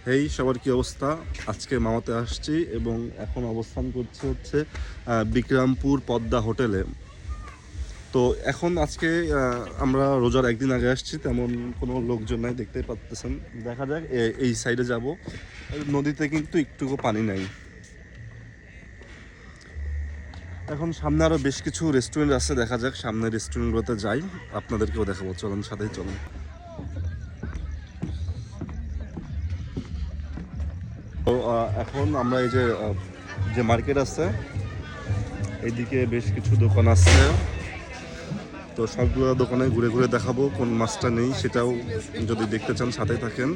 হেই সবার কি অবস্থা? আজকে মামাতে আসছি এবং এখন অবস্থান করছে হচ্ছে বিক্রমপুর পদ্মা হোটেলে। তো এখন আজকে আমরা রোজার একদিন আগে আসছি, তেমন কোনো লোকজন নাই, দেখতেই পাচ্ছেন। দেখা যাক এই সাইডে যাব। নদীতে কিন্তু একটুকু পানি নাই। এখন সামনে আরও বেশ কিছু রেস্টুরেন্ট আছে, দেখা যাক সামনের রেস্টুরেন্টগুলোতে যাই, আপনাদেরকেও দেখাবো। চলুন, সাথেই চলুন। তো এখন আমরা এই যে মার্কেট আছে, এইদিকে বেশ কিছু দোকান আছে। তো সবগুলো দোকানে ঘুরে ঘুরে দেখাবো, কোন মাছটা নেই সেটাও যদি দেখতে চান সাথেই থাকেন।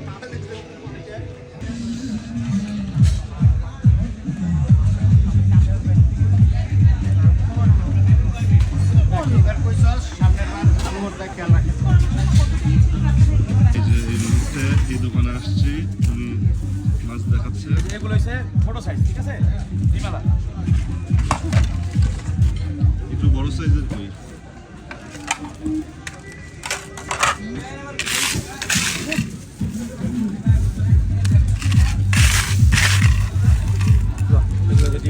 এই দোকানে আসছি, উনি মাছ দেখাচ্ছে। এগুলো হচ্ছে ছোট সাইজ, ঠিক আছে? ডিমালা একটু বড় সাইজের কই?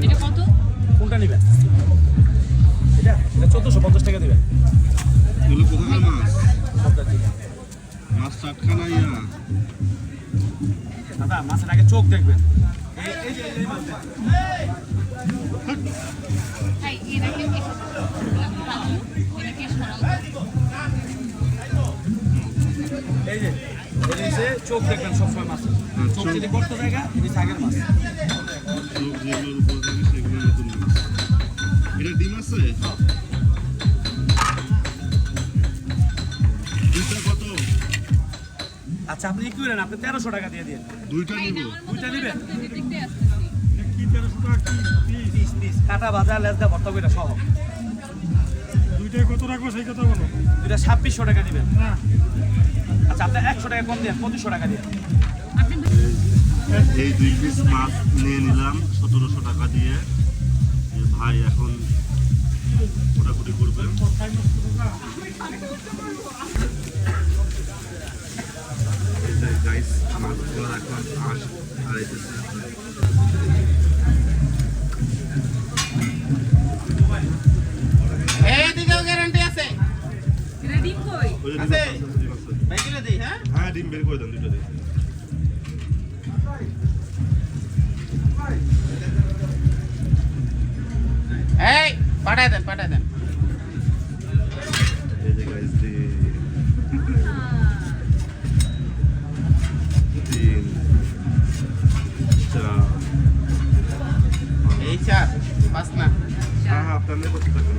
এটা কত? কোনটা নেবেন? এটা 1450 টাকা দিবেন। এগুলো কোথাকার মাছ? মাছ টাটকা ইয়া? দাদা, মাছের আগে চোখ দেখবেন। এই যে এই মাছ এই যে এদিকে চোখ দেখবেন সবসময় মাছ। চোখ যদি গর্ত জায়গা, এদিকে আগের মাছ। চোখ যেগুলোর উপর থাকে সেগুলো নতুন মাছ। এটা ডিম আছে? দুইটা কত? আচ্ছা, আপনি কি করেন? আপনি 1300 টাকা দিয়ে দিন। দুইটা নিব। দুইটা নেবেন? কি 1300 টাকা? কি পিস কাটা ভাজা লেজদা ভর্তা কইরা সহ। দুইটাই কত রাখবো সেই কথা বলো। দুইটা 2600 টাকা দিবেন। আচ্ছা, আপনি 100 টাকা কম দেন, 2500 টাকা দিন। এই 2 পিস মাছ নিয়ে নিলাম 1700 টাকা দিয়ে। ভাই এখন কোটাকুটি করবে। গাইস, মাছগুলো এখন আড়াইতেছে। এইদিকেও গ্যারান্টি আছে। ডিম কই? আছে। বাইকেলে দেই, হ্যাঁ? হ্যাঁ, ডিম বের করে দেন, দুটো দিন। এই পাঠায় দেন। এই যে গাইস, তিন, চার। এই 4 5 না। হ্যাঁ, আপনার করতে থাকুন।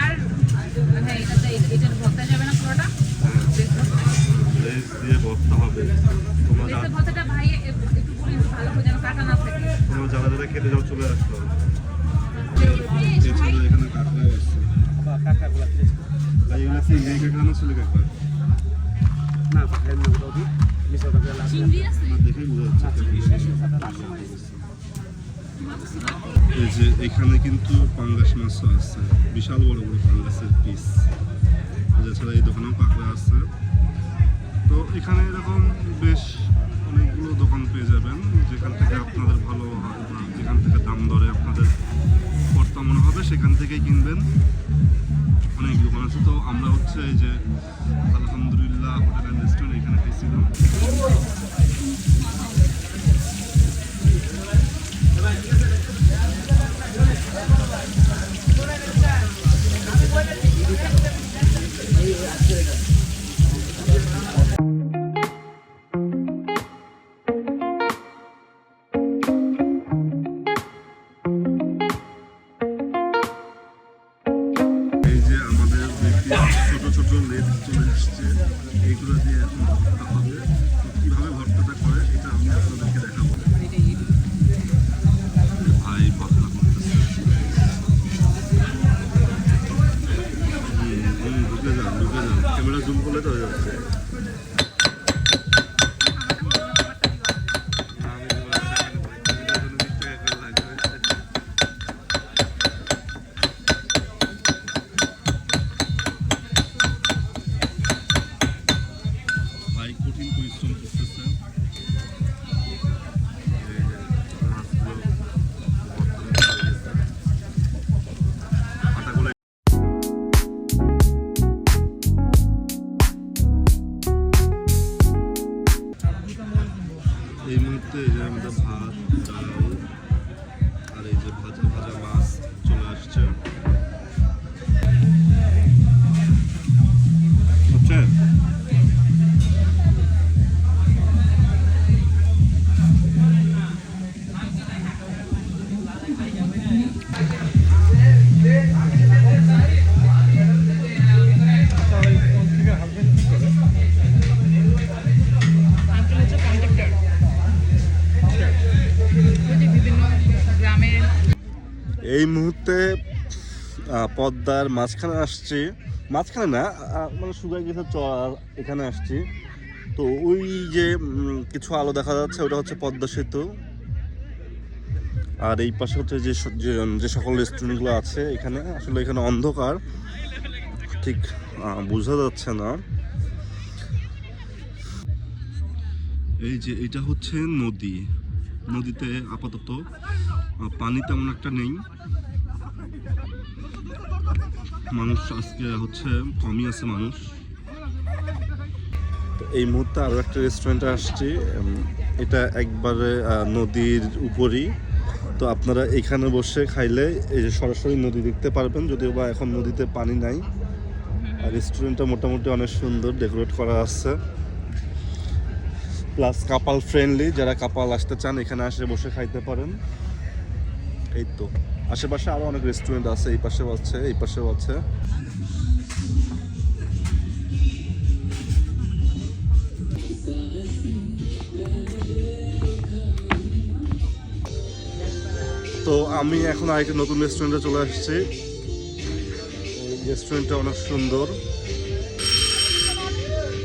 আর মানে এটার ভর্তা যাবে না পুরোটা? লেজ দিয়ে ভর্তা হবে। তোমরা লেসের ভর্তাটা ভাই একটু বলি, ভালো করে যেন কাটা না থাকে। যারা যারা খেতে যাও চলে আসতো। এছাড়া এখানে কাঁকড়াও আসছে। আবার কাকাগুলা ফ্রেশ। ভাই এগুলো কি এই কাঁকড়া না ছিল কাঁকড়া? না, ভাই না ওটা মিশা টাকা লাগবে। চিংড়ি আছে? না, দেখেই বোঝা যাচ্ছে। এই যে এখানে কিন্তু পাঙ্গাস মাছও আছে, বিশাল বড় বড় পাঙ্গাসের পিস। এছাড়া এই দোকানেও কাঁকড়া আছে। তো এখানে এরকম বেশ অনেকগুলো দোকান পেয়ে যাবেন, যেখান থেকে আপনাদের ভালো হয় বা যেখান থেকে দাম দরে আপনাদের কর্তা মনে হবে সেখান থেকেই কিনবেন। অনেক দোকান আছে। তো আমরা হচ্ছে এই যে আলহামদুলিল্লাহ হোটেল অ্যান্ড রেস্টুরেন্ট, এখানে পেয়েছিলাম। ছোট ছোট লেজ চলে আসছে, এইগুলো দিয়ে এখন ভর্তা হবে। কিভাবে ভর্তাটা করে এটা আমি আপনাদেরকে দেখাবো। ভাই ভর্তা করতেছে। ঢুকে যান, ক্যামেরা জুম করলে তো হয়ে যাচ্ছে। পদ্মার মাঝখানে আসছি, মাঝখানে না মানে শুকায় গেছে চর, এখানে আসছি। তো ওই যে কিছু আলো দেখা যাচ্ছে ওটা হচ্ছে পদ্মা সেতু। আর এই পাশে হচ্ছে যে সকল রেস্টুরেন্টগুলো আছে এখানে, আসলে এখানে অন্ধকার ঠিক বোঝা যাচ্ছে না। এই যে এটা হচ্ছে নদী, নদীতে আপাতত পানি তেমন একটা নেই, মানুষ আজকে হচ্ছে কমই আছে মানুষ। তো এই মুহূর্তে আরও একটা রেস্টুরেন্টে আসছি, এটা একবারে নদীর উপরই। তো আপনারা এখানে বসে খাইলে এই যে সরাসরি নদী দেখতে পারবেন, যদিও বা এখন নদীতে পানি নাই। আর রেস্টুরেন্টটা মোটামুটি অনেক সুন্দর ডেকোরেট করা আছে, প্লাস কাপাল ফ্রেন্ডলি, যারা কাপাল আসতে চান এখানে আসে বসে খাইতে পারেন। এই তো আশেপাশে আরো অনেক রেস্টুরেন্ট আছে, এই পাশেও আছে, এই পাশেও আছে। তো আমি এখন আরেকটা নতুন রেস্টুরেন্টে চলে আসছি। রেস্টুরেন্টটা অনেক সুন্দর,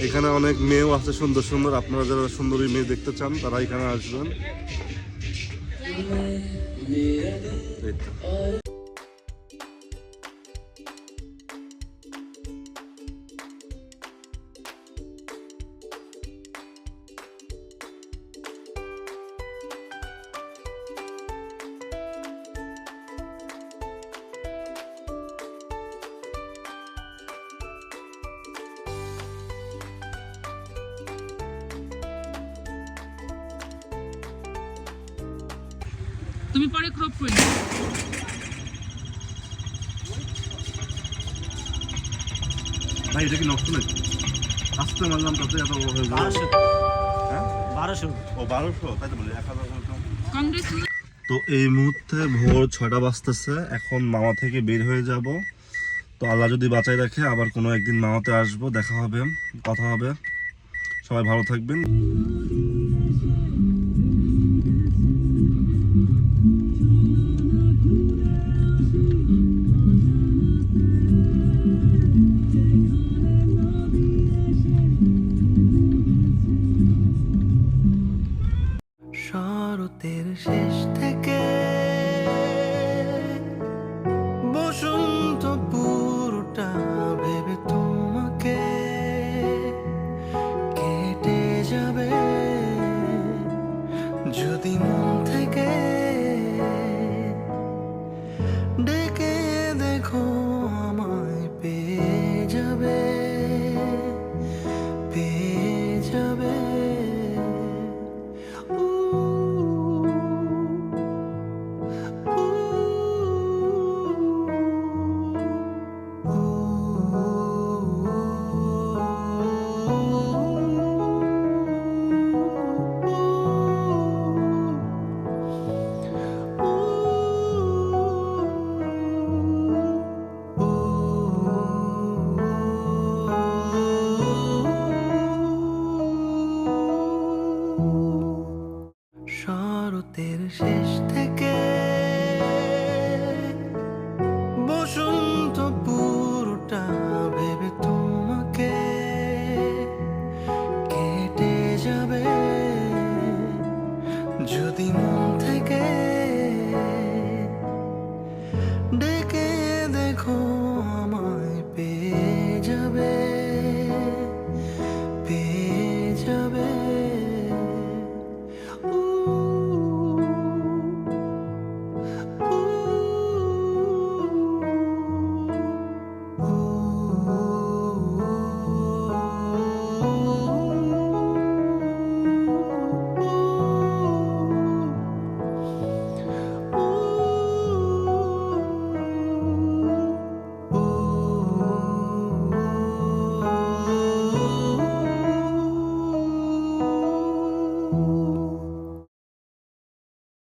এখানে অনেক মেয়েও আছে সুন্দর সুন্দর। আপনারা যারা সুন্দরী মেয়ে দেখতে চান তারা এখানে আসবেন। এই তো। তুমি পরে ক্রপ করে নিও। ভাই এটা কি নষ্ট নাকি? আসতে মারলাম তাতে এত হয়ে গেল। 1200 ও 1200, তাই তো বলি 1000। কংগ্রেস তো এই মুহূর্তে ভোর 6টা বাজতেছে, এখন মামা থেকে বের হয়ে যাব। তো আল্লাহ যদি বাঁচাই রাখে আবার কোনো একদিন মামাতে আসবো, দেখা হবে, কথা হবে। সবাই ভালো থাকবেন।